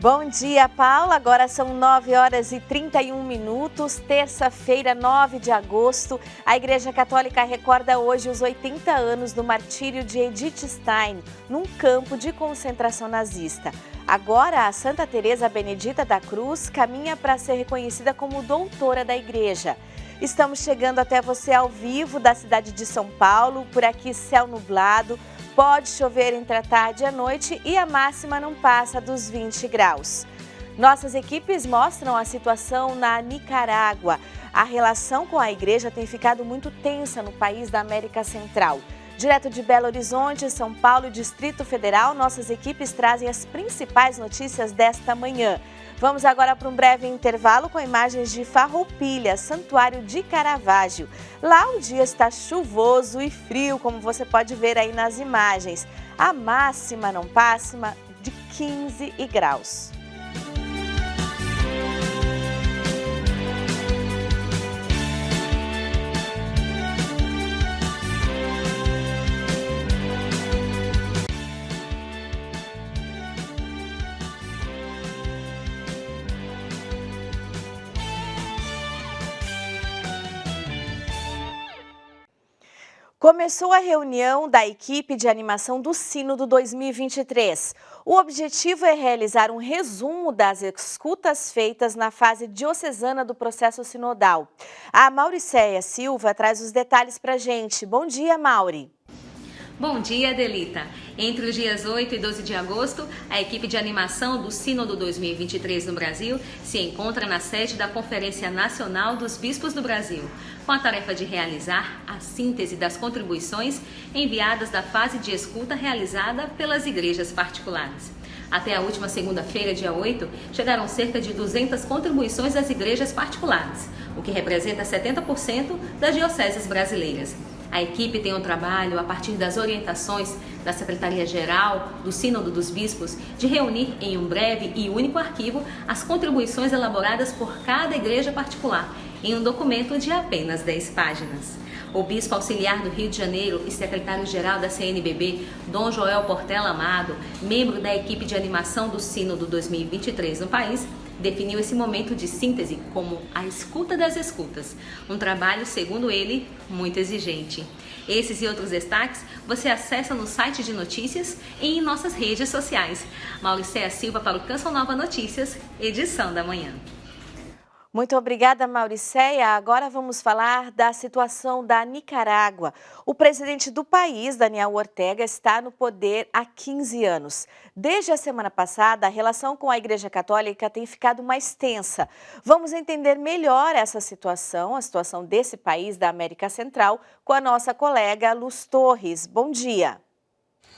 Bom dia, Paula. Agora são 9h31, terça-feira, 9 de agosto. A Igreja Católica recorda hoje os 80 anos do martírio de Edith Stein, num campo de concentração nazista. Agora, a Santa Teresa Benedita da Cruz caminha para ser reconhecida como doutora da Igreja. Estamos chegando até você ao vivo da cidade de São Paulo, por aqui céu nublado. Pode chover entre a tarde e a noite e a máxima não passa dos 20 graus. Nossas equipes mostram a situação na Nicarágua. A relação com a igreja tem ficado muito tensa no país da América Central. Direto de Belo Horizonte, São Paulo e Distrito Federal, nossas equipes trazem as principais notícias desta manhã. Vamos agora para um breve intervalo com imagens de Farroupilha, Santuário de Caravaggio. Lá o dia está chuvoso e frio, como você pode ver aí nas imagens. A máxima não passa de 15 graus. Começou a reunião da equipe de animação do Sínodo 2023. O objetivo é realizar um resumo das escutas feitas na fase diocesana do processo sinodal. A Mauricéia Silva traz os detalhes para a gente. Bom dia, Mauri. Bom dia, Adelita. Entre os dias 8 e 12 de agosto, a equipe de animação do Sínodo 2023 no Brasil se encontra na sede da Conferência Nacional dos Bispos do Brasil, com a tarefa de realizar a síntese das contribuições enviadas da fase de escuta realizada pelas igrejas particulares. Até a última segunda-feira, dia 8, chegaram cerca de 200 contribuições das igrejas particulares, o que representa 70% das dioceses brasileiras. A equipe tem um trabalho, a partir das orientações da Secretaria-Geral do Sínodo dos Bispos, de reunir em um breve e único arquivo as contribuições elaboradas por cada igreja particular, em um documento de apenas 10 páginas. O bispo auxiliar do Rio de Janeiro e secretário-geral da CNBB, Dom Joel Portela Amado, membro da equipe de animação do Sínodo 2023 no país, definiu esse momento de síntese como a escuta das escutas, um trabalho, segundo ele, muito exigente. Esses e outros destaques você acessa no site de notícias e em nossas redes sociais. Mauricéia Silva para o Canção Nova Notícias, edição da manhã. Muito obrigada, Mauricéia. Agora vamos falar da situação da Nicarágua. O presidente do país, Daniel Ortega, está no poder há 15 anos. Desde a semana passada, a relação com a Igreja Católica tem ficado mais tensa. Vamos entender melhor essa situação, a situação desse país da América Central, com a nossa colega Luz Torres. Bom dia.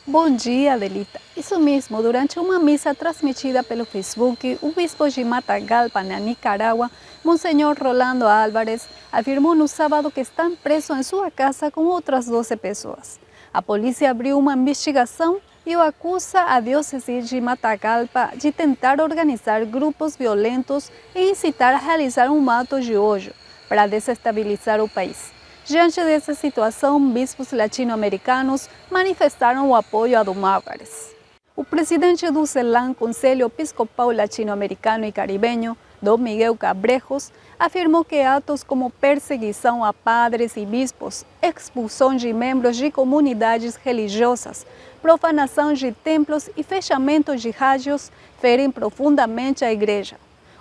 Bom dia, Adelita. Isso mesmo, durante uma missa transmitida pelo Facebook, o bispo de Matagalpa, na Nicarágua, Monsenhor Rolando Álvarez, afirmou no sábado que está preso em sua casa com outras 12 pessoas. A polícia abriu uma investigação e o acusa a diocese de Matagalpa de tentar organizar grupos violentos e incitar a realizar um ato de ódio para desestabilizar o país. Diante dessa situação, bispos latino-americanos manifestaram o apoio a Dom Álvarez. O presidente do CELAM, Conselho Episcopal Latino-Americano e Caribenho, Dom Miguel Cabrejos, afirmou que atos como perseguição a padres e bispos, expulsão de membros de comunidades religiosas, profanação de templos e fechamento de rádios ferem profundamente a igreja.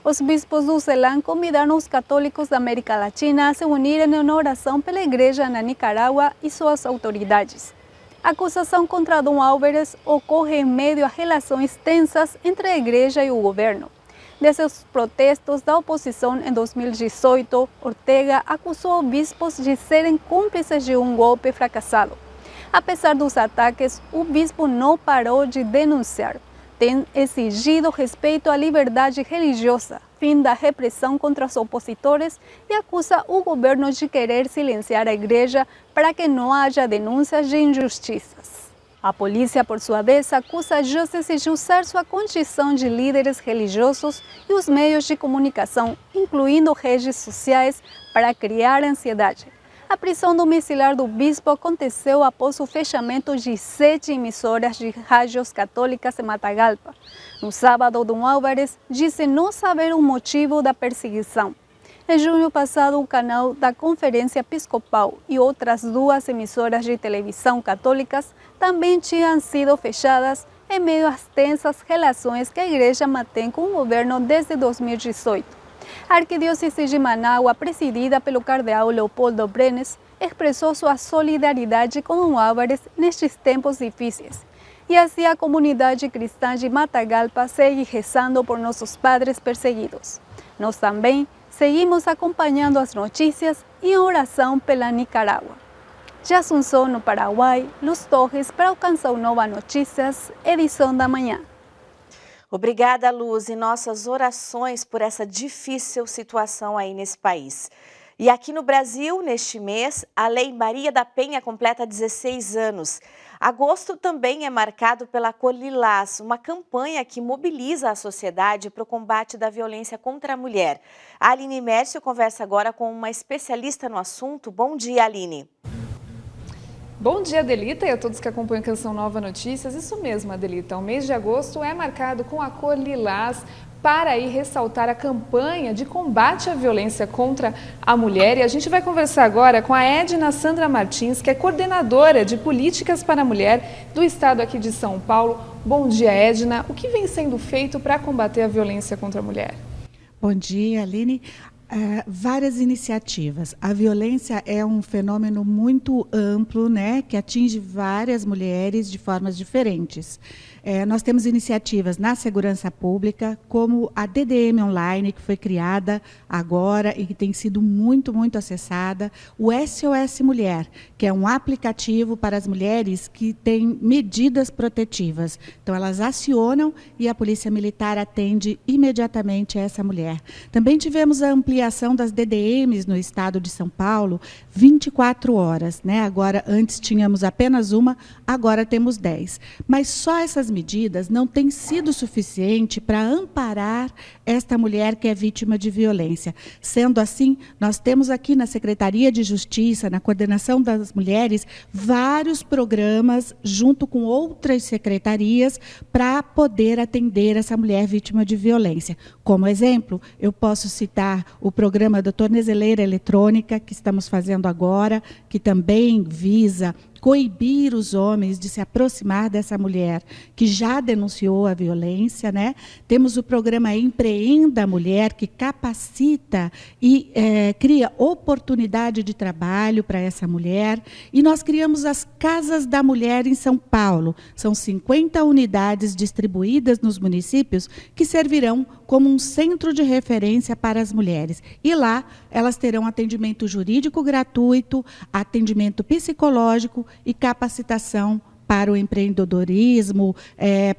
Os bispos do CELAM convidaram os católicos da América Latina a se unirem em oração pela igreja na Nicarágua e suas autoridades. A acusação contra Dom Álvarez ocorre em meio a relações tensas entre a igreja e o governo. Desde os protestos da oposição em 2018, Ortega acusou bispos de serem cúmplices de um golpe fracassado. Apesar dos ataques, o bispo não parou de denunciar. Tem exigido respeito à liberdade religiosa, fim da repressão contra os opositores e acusa o governo de querer silenciar a igreja para que não haja denúncias de injustiças. A polícia, por sua vez, acusa a diocese de usar sua condição de líderes religiosos e os meios de comunicação, incluindo redes sociais, para criar ansiedade. A prisão domiciliar do bispo aconteceu após o fechamento de 7 emissoras de rádios católicas em Matagalpa. No sábado, Dom Álvares disse não saber o motivo da perseguição. Em junho passado, o canal da Conferência Episcopal e outras 2 emissoras de televisão católicas também tinham sido fechadas em meio às tensas relações que a Igreja mantém com o governo desde 2018. A Arquidiocese de Manaus, presidida pelo cardeal Leopoldo Brenes, expressou sua solidariedade com Dom Álvares nestes tempos difíceis. E assim a comunidade cristã de Matagalpa segue rezando por nossos padres perseguidos. Nós também seguimos acompanhando as notícias em oração pela Nicarágua. De Assunção, no Paraguai, Luz Torres para o Canção Nova Notícias, edição da manhã. Obrigada, Luz, e nossas orações por essa difícil situação aí nesse país. E aqui no Brasil, neste mês, a Lei Maria da Penha completa 16 anos. Agosto também é marcado pela Cor Lilás, uma campanha que mobiliza a sociedade para o combate da violência contra a mulher. A Aline Mércio conversa agora com uma especialista no assunto. Bom dia, Aline. Bom dia, Adelita, e a todos que acompanham Canção Nova Notícias. Isso mesmo, Adelita, o mês de agosto é marcado com a Cor Lilás para aí ressaltar a campanha de combate à violência contra a mulher. E a gente vai conversar agora com a Edna Sandra Martins, que é coordenadora de políticas para a mulher do estado aqui de São Paulo. Bom dia, Edna. O que vem sendo feito para combater a violência contra a mulher? Bom dia, Aline. Várias iniciativas. A violência é um fenômeno muito amplo, né, que atinge várias mulheres de formas diferentes. Nós temos iniciativas na segurança pública, como a DDM Online, que foi criada agora e que tem sido muito acessada. O SOS Mulher, que é um aplicativo para as mulheres que têm medidas protetivas. Então, elas acionam e a Polícia Militar atende imediatamente essa mulher. Também tivemos a ampliação das DDMs no estado de São Paulo, 24 horas. Né? Agora, antes tínhamos apenas uma, agora temos 10. Mas só essas medidas não têm sido suficiente para amparar esta mulher que é vítima de violência. Sendo assim, nós temos aqui na Secretaria de Justiça, na coordenação das mulheres, vários programas junto com outras secretarias para poder atender essa mulher vítima de violência. Como exemplo, eu posso citar o programa da tornezeleira eletrônica que estamos fazendo agora, que também visa coibir os homens de se aproximar dessa mulher que já denunciou a violência, né? Temos o programa Empreenda a Mulher, que capacita e cria oportunidade de trabalho para essa mulher. E nós criamos as Casas da Mulher em São Paulo. São 50 unidades distribuídas nos municípios que servirão como um centro de referência para as mulheres. E lá elas terão atendimento jurídico gratuito, atendimento psicológico e capacitação para o empreendedorismo,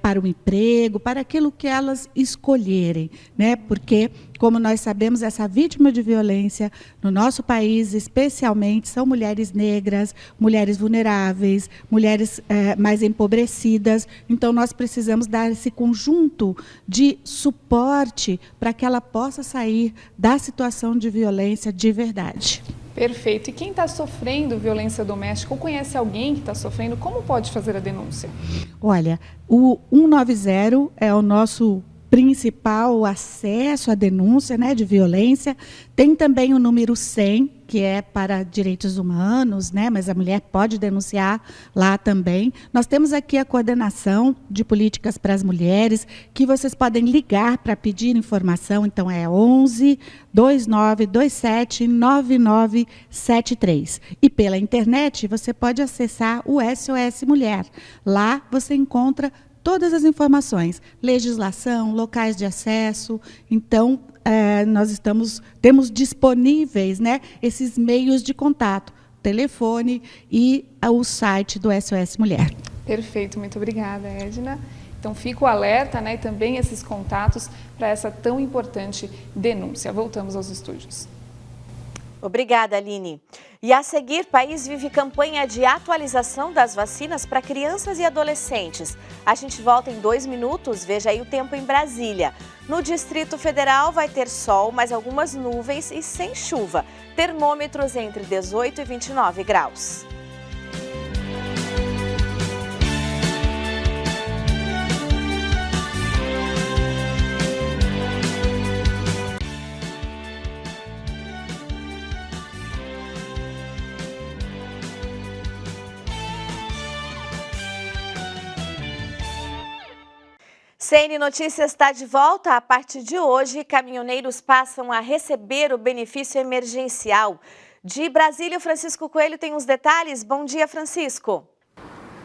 para o emprego, para aquilo que elas escolherem, né? Porque, como nós sabemos, essa vítima de violência no nosso país, especialmente, são mulheres negras, mulheres vulneráveis, mulheres mais empobrecidas. Então, nós precisamos dar esse conjunto de suporte para que ela possa sair da situação de violência de verdade. Perfeito. E quem está sofrendo violência doméstica ou conhece alguém que está sofrendo, como pode fazer a denúncia? Olha, o 190 é o nosso principal acesso à denúncia, né, de violência. Tem também o número 100, que é para direitos humanos, né, mas a mulher pode denunciar lá também. Nós temos aqui a coordenação de políticas para as mulheres, que vocês podem ligar para pedir informação. Então, é 11 2927 9973. E pela internet, você pode acessar o SOS Mulher. Lá você encontra todas as informações, legislação, locais de acesso. Então, nós temos disponíveis, né, esses meios de contato, telefone e o site do SOS Mulher. Perfeito, muito obrigada, Edna. Então, fica o alerta, né, e também esses contatos para essa tão importante denúncia. Voltamos aos estúdios. Obrigada, Aline. E a seguir, país vive campanha de atualização das vacinas para crianças e adolescentes. A gente volta em 2 minutos, veja aí o tempo em Brasília. No Distrito Federal vai ter sol, mas algumas nuvens e sem chuva. Termômetros entre 18 e 29 graus. CN Notícias está de volta. A partir de hoje, caminhoneiros passam a receber o benefício emergencial. De Brasília, o Francisco Coelho tem os detalhes. Bom dia, Francisco.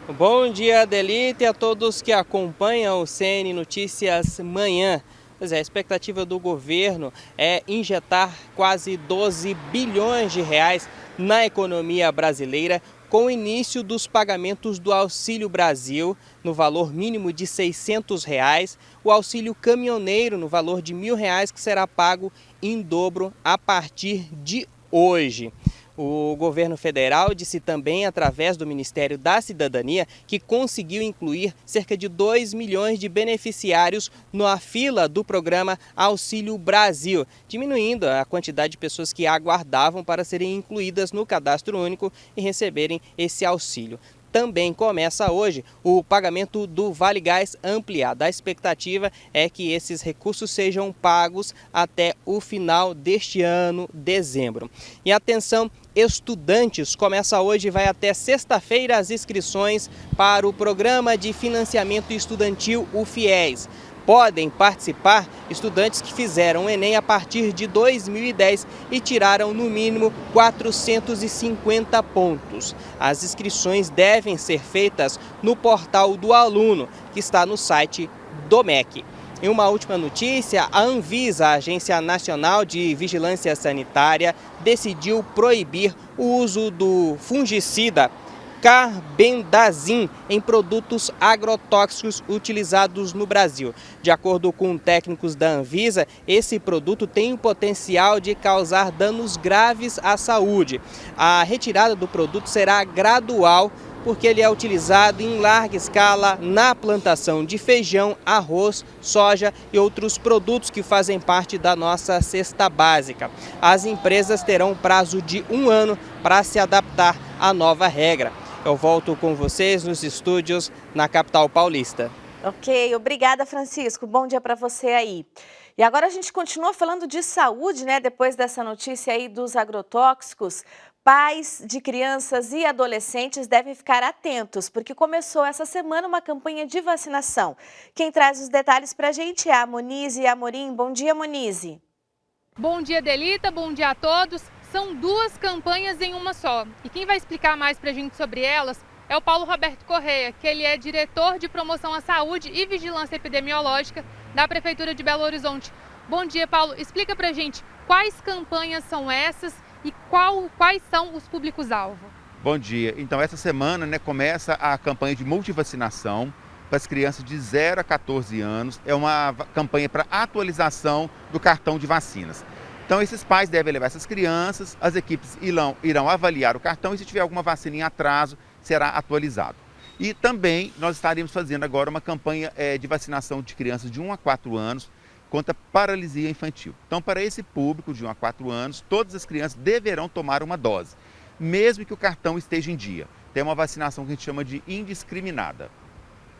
Bom dia, Adelita, e a todos que acompanham o CN Notícias Manhã. Pois é, a expectativa do governo é injetar quase 12 bilhões de reais na economia brasileira, com o início dos pagamentos do Auxílio Brasil, no valor mínimo de R$ 600, o auxílio caminhoneiro no valor de R$ 1.000, que será pago em dobro a partir de hoje. O governo federal disse também, através do Ministério da Cidadania, que conseguiu incluir cerca de 2 milhões de beneficiários na fila do programa Auxílio Brasil, diminuindo a quantidade de pessoas que aguardavam para serem incluídas no cadastro único e receberem esse auxílio. Também começa hoje o pagamento do Vale Gás ampliado. A expectativa é que esses recursos sejam pagos até o final deste ano, dezembro. E atenção, estudantes, começa hoje e vai até sexta-feira as inscrições para o Programa de Financiamento Estudantil, o FIES. Podem participar estudantes que fizeram o Enem a partir de 2010 e tiraram no mínimo 450 pontos. As inscrições devem ser feitas no portal do aluno, que está no site do MEC. Em uma última notícia, a Anvisa, a Agência Nacional de Vigilância Sanitária, decidiu proibir o uso do fungicida carbendazim em produtos agrotóxicos utilizados no Brasil. De acordo com técnicos da Anvisa, esse produto tem o potencial de causar danos graves à saúde. A retirada do produto será gradual, porque ele é utilizado em larga escala na plantação de feijão, arroz, soja e outros produtos que fazem parte da nossa cesta básica. As empresas terão um prazo de 1 ano para se adaptar à nova regra. Eu volto com vocês nos estúdios na capital paulista. Ok, obrigada, Francisco. Bom dia para você aí. E agora a gente continua falando de saúde, né? Depois dessa notícia aí dos agrotóxicos, pais de crianças e adolescentes devem ficar atentos, porque começou essa semana uma campanha de vacinação. Quem traz os detalhes para a gente é a Monize Amorim. Bom dia, Monize. Bom dia, Adelita. Bom dia a todos. São 2 campanhas em uma só. E quem vai explicar mais para a gente sobre elas é o Paulo Roberto Correia, que ele é diretor de promoção à saúde e vigilância epidemiológica da Prefeitura de Belo Horizonte. Bom dia, Paulo. Explica para a gente quais campanhas são essas e quais são os públicos-alvo. Bom dia. Então, essa semana, começa a campanha de multivacinação para as crianças de 0 a 14 anos. É uma campanha para atualização do cartão de vacinas. Então, esses pais devem levar essas crianças, as equipes irão avaliar o cartão e, se tiver alguma vacina em atraso, será atualizado. E também nós estaremos fazendo agora uma campanha de vacinação de crianças de 1 a 4 anos contra paralisia infantil. Então, para esse público de 1 a 4 anos, todas as crianças deverão tomar uma dose, mesmo que o cartão esteja em dia. Tem uma vacinação que a gente chama de indiscriminada.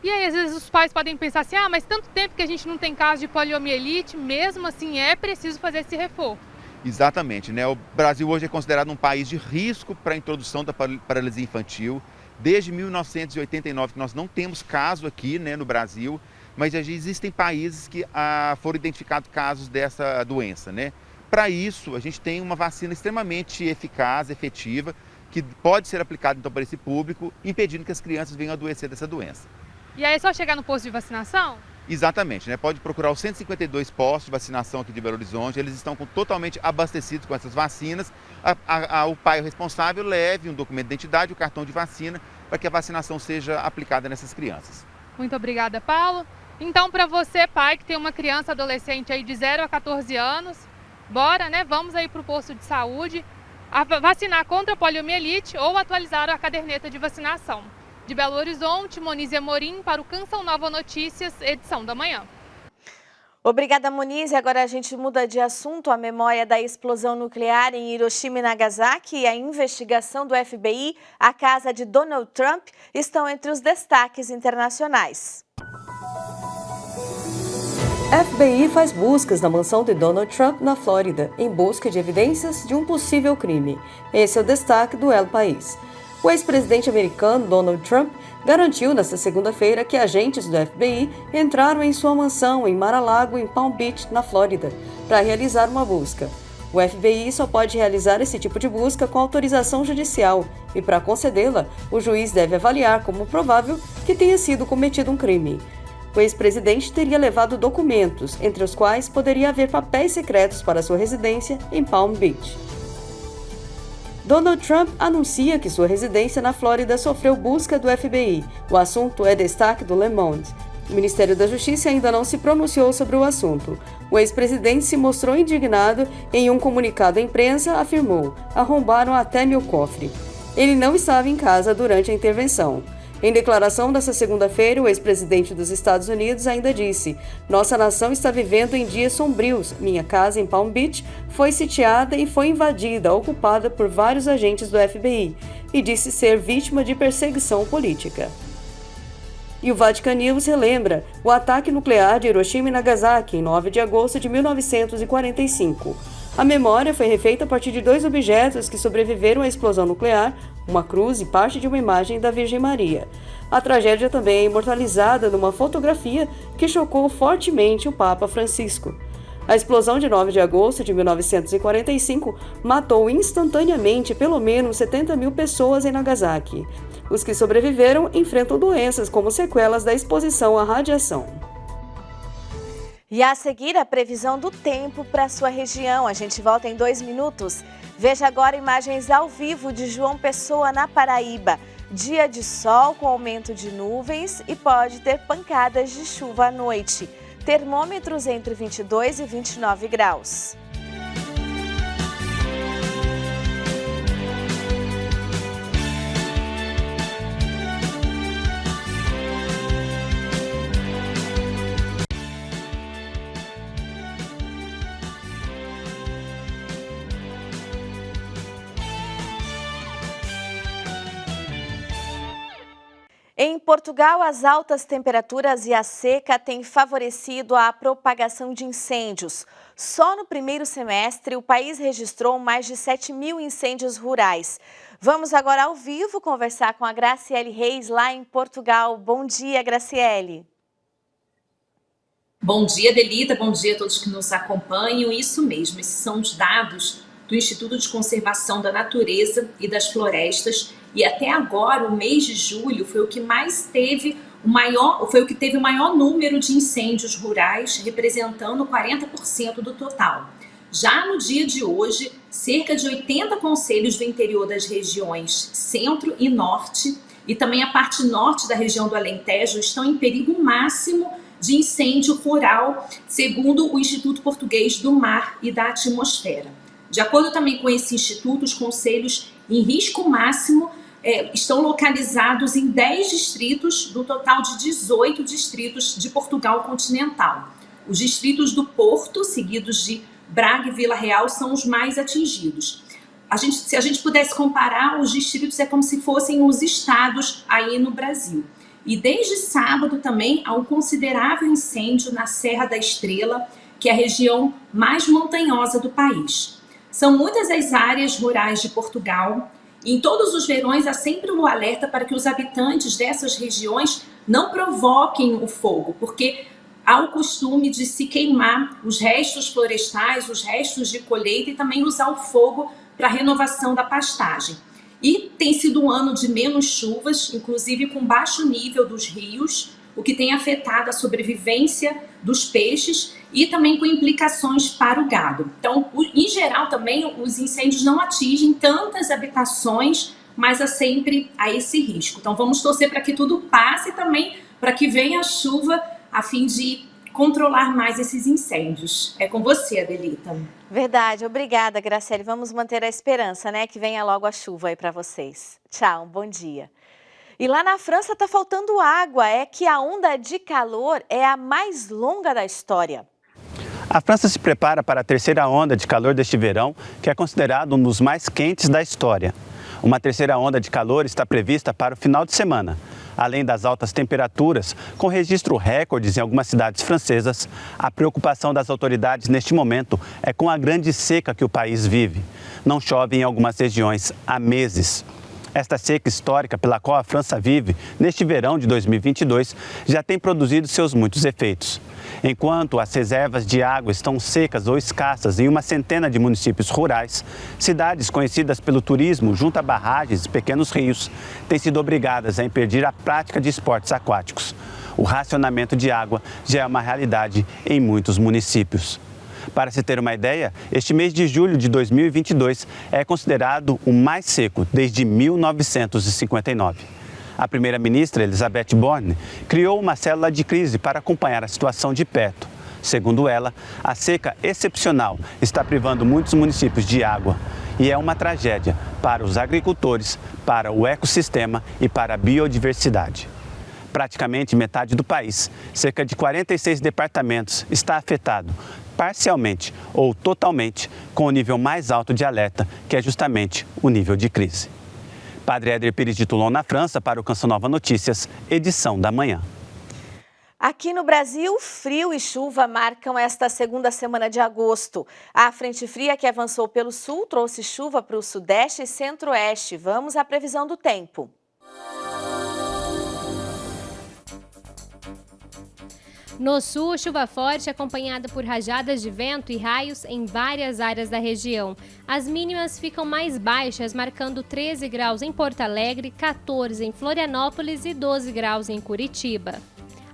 E aí, às vezes, os pais podem pensar assim, mas tanto tempo que a gente não tem caso de poliomielite, mesmo assim é preciso fazer esse reforço. Exatamente, O Brasil hoje é considerado um país de risco para a introdução da paralisia infantil. Desde 1989 que nós não temos caso aqui, no Brasil, mas já existem países que foram identificados casos dessa doença, Para isso, a gente tem uma vacina extremamente eficaz, efetiva, que pode ser aplicada então para esse público, impedindo que as crianças venham a adoecer dessa doença. E aí é só chegar no posto de vacinação? Exatamente, Pode procurar os 152 postos de vacinação aqui de Belo Horizonte, eles estão totalmente abastecidos com essas vacinas. O pai responsável leve um documento de identidade, o cartão de vacina, para que a vacinação seja aplicada nessas crianças. Muito obrigada, Paulo. Então, para você, pai, que tem uma criança adolescente aí de 0 a 14 anos, bora, Vamos aí para o posto de saúde. vacinar contra a poliomielite ou atualizar a caderneta de vacinação. De Belo Horizonte, Monize Amorim para o Canção Nova Notícias, edição da manhã. Obrigada, Monize. Agora a gente muda de assunto. A memória da explosão nuclear em Hiroshima e Nagasaki e a investigação do FBI à casa de Donald Trump estão entre os destaques internacionais. FBI faz buscas na mansão de Donald Trump, na Flórida, em busca de evidências de um possível crime. Esse é o destaque do El País. O ex-presidente americano Donald Trump garantiu nesta segunda-feira que agentes do FBI entraram em sua mansão em Mar-a-Lago, em Palm Beach, na Flórida, para realizar uma busca. O FBI só pode realizar esse tipo de busca com autorização judicial e, para concedê-la, o juiz deve avaliar como provável que tenha sido cometido um crime. O ex-presidente teria levado documentos, entre os quais poderia haver papéis secretos para sua residência em Palm Beach. Donald Trump anuncia que sua residência na Flórida sofreu busca do FBI. O assunto é destaque do Le Monde. O Ministério da Justiça ainda não se pronunciou sobre o assunto. O ex-presidente se mostrou indignado e, em um comunicado à imprensa, afirmou: arrombaram até meu cofre. Ele não estava em casa durante a intervenção. Em declaração desta segunda-feira, o ex-presidente dos Estados Unidos ainda disse: nossa nação está vivendo em dias sombrios. Minha casa em Palm Beach foi sitiada e foi invadida, ocupada por vários agentes do FBI, e disse ser vítima de perseguição política. E o Vatican News relembra o ataque nuclear de Hiroshima e Nagasaki em 9 de agosto de 1945. A memória foi refeita a partir de 2 objetos que sobreviveram à explosão nuclear, uma cruz e parte de uma imagem da Virgem Maria. A tragédia também é imortalizada numa fotografia que chocou fortemente o Papa Francisco. A explosão de 9 de agosto de 1945 matou instantaneamente pelo menos 70 mil pessoas em Nagasaki. Os que sobreviveram enfrentam doenças como sequelas da exposição à radiação. E a seguir, a previsão do tempo para a sua região. A gente volta em 2 minutos. Veja agora imagens ao vivo de João Pessoa, na Paraíba. Dia de sol com aumento de nuvens e pode ter pancadas de chuva à noite. Termômetros entre 22 e 29 graus. Em Portugal, as altas temperaturas e a seca têm favorecido a propagação de incêndios. Só no primeiro semestre, o país registrou mais de 7 mil incêndios rurais. Vamos agora ao vivo conversar com a Graciele Reis, lá em Portugal. Bom dia, Graciele. Bom dia, Delita. Bom dia a todos que nos acompanham. Isso mesmo, esses são os dados do Instituto de Conservação da Natureza e das Florestas. E até agora, o mês de julho foi o que teve o maior número de incêndios rurais, representando 40% do total. Já no dia de hoje, cerca de 80 concelhos do interior das regiões Centro e Norte, e também a parte norte da região do Alentejo, estão em perigo máximo de incêndio rural, segundo o Instituto Português do Mar e da Atmosfera. De acordo também com esse instituto, os concelhos em risco máximo estão localizados em 10 distritos do total de 18 distritos de Portugal continental. Os distritos do Porto, seguidos de Braga e Vila Real, são os mais atingidos. Se a gente pudesse comparar, os distritos é como se fossem os estados aí no Brasil. E desde sábado também há um considerável incêndio na Serra da Estrela, que é a região mais montanhosa do país. São muitas as áreas rurais de Portugal. Em todos os verões há sempre um alerta para que os habitantes dessas regiões não provoquem o fogo, porque há o costume de se queimar os restos florestais, os restos de colheita e também usar o fogo para a renovação da pastagem. E tem sido um ano de menos chuvas, inclusive com baixo nível dos rios, o que tem afetado a sobrevivência dos peixes e também com implicações para o gado. Então, em geral, também os incêndios não atingem tantas habitações, mas há sempre esse risco. Então, vamos torcer para que tudo passe também, para que venha a chuva, a fim de controlar mais esses incêndios. É com você, Adelita. Verdade, obrigada, Graciele. Vamos manter a esperança, né? Que venha logo a chuva aí para vocês. Tchau, um bom dia. E lá na França está faltando água. É que a onda de calor é a mais longa da história. A França se prepara para a terceira onda de calor deste verão, que é considerado um dos mais quentes da história. Uma terceira onda de calor está prevista para o final de semana. Além das altas temperaturas, com registro recordes em algumas cidades francesas, a preocupação das autoridades neste momento é com a grande seca que o país vive. Não chove em algumas regiões há meses. Esta seca histórica pela qual a França vive neste verão de 2022 já tem produzido seus muitos efeitos. Enquanto as reservas de água estão secas ou escassas em uma centena de municípios rurais, cidades conhecidas pelo turismo junto a barragens e pequenos rios têm sido obrigadas a impedir a prática de esportes aquáticos. O racionamento de água já é uma realidade em muitos municípios. Para se ter uma ideia, este mês de julho de 2022 é considerado o mais seco desde 1959. A primeira-ministra, Elisabeth Borne, criou uma célula de crise para acompanhar a situação de perto. Segundo ela, a seca excepcional está privando muitos municípios de água e é uma tragédia para os agricultores, para o ecossistema e para a biodiversidade. Praticamente metade do país, cerca de 46 departamentos, está afetado, parcialmente ou totalmente, com o nível mais alto de alerta, que é justamente o nível de crise. Padre Éder Pires de Toulon, na França, para o Canção Nova Notícias, edição da manhã. Aqui no Brasil, frio e chuva marcam esta segunda semana de agosto. A frente fria que avançou pelo sul trouxe chuva para o sudeste e centro-oeste. Vamos à previsão do tempo. No sul, chuva forte acompanhada por rajadas de vento e raios em várias áreas da região. As mínimas ficam mais baixas, marcando 13 graus em Porto Alegre, 14 em Florianópolis e 12 graus em Curitiba.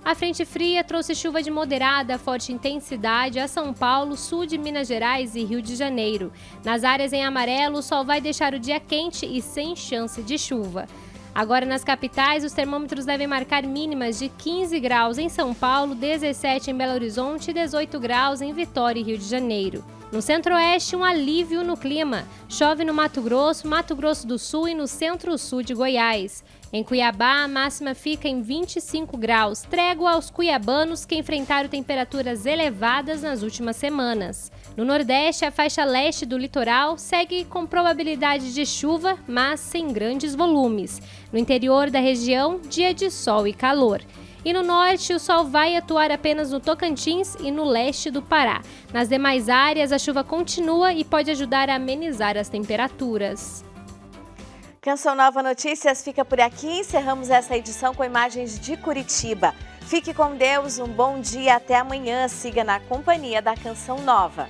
A frente fria trouxe chuva de moderada a forte intensidade a São Paulo, sul de Minas Gerais e Rio de Janeiro. Nas áreas em amarelo, o sol vai deixar o dia quente e sem chance de chuva. Agora nas capitais, os termômetros devem marcar mínimas de 15 graus em São Paulo, 17 em Belo Horizonte e 18 graus em Vitória e Rio de Janeiro. No centro-oeste, um alívio no clima. Chove no Mato Grosso do Sul e no centro-sul de Goiás. Em Cuiabá, a máxima fica em 25 graus, trégua aos cuiabanos que enfrentaram temperaturas elevadas nas últimas semanas. No Nordeste, a faixa leste do litoral segue com probabilidade de chuva, mas sem grandes volumes. No interior da região, dia de sol e calor. E no norte, o sol vai atuar apenas no Tocantins e no leste do Pará. Nas demais áreas, a chuva continua e pode ajudar a amenizar as temperaturas. Canção Nova Notícias fica por aqui. Encerramos essa edição com imagens de Curitiba. Fique com Deus, um bom dia, até amanhã. Siga na companhia da Canção Nova.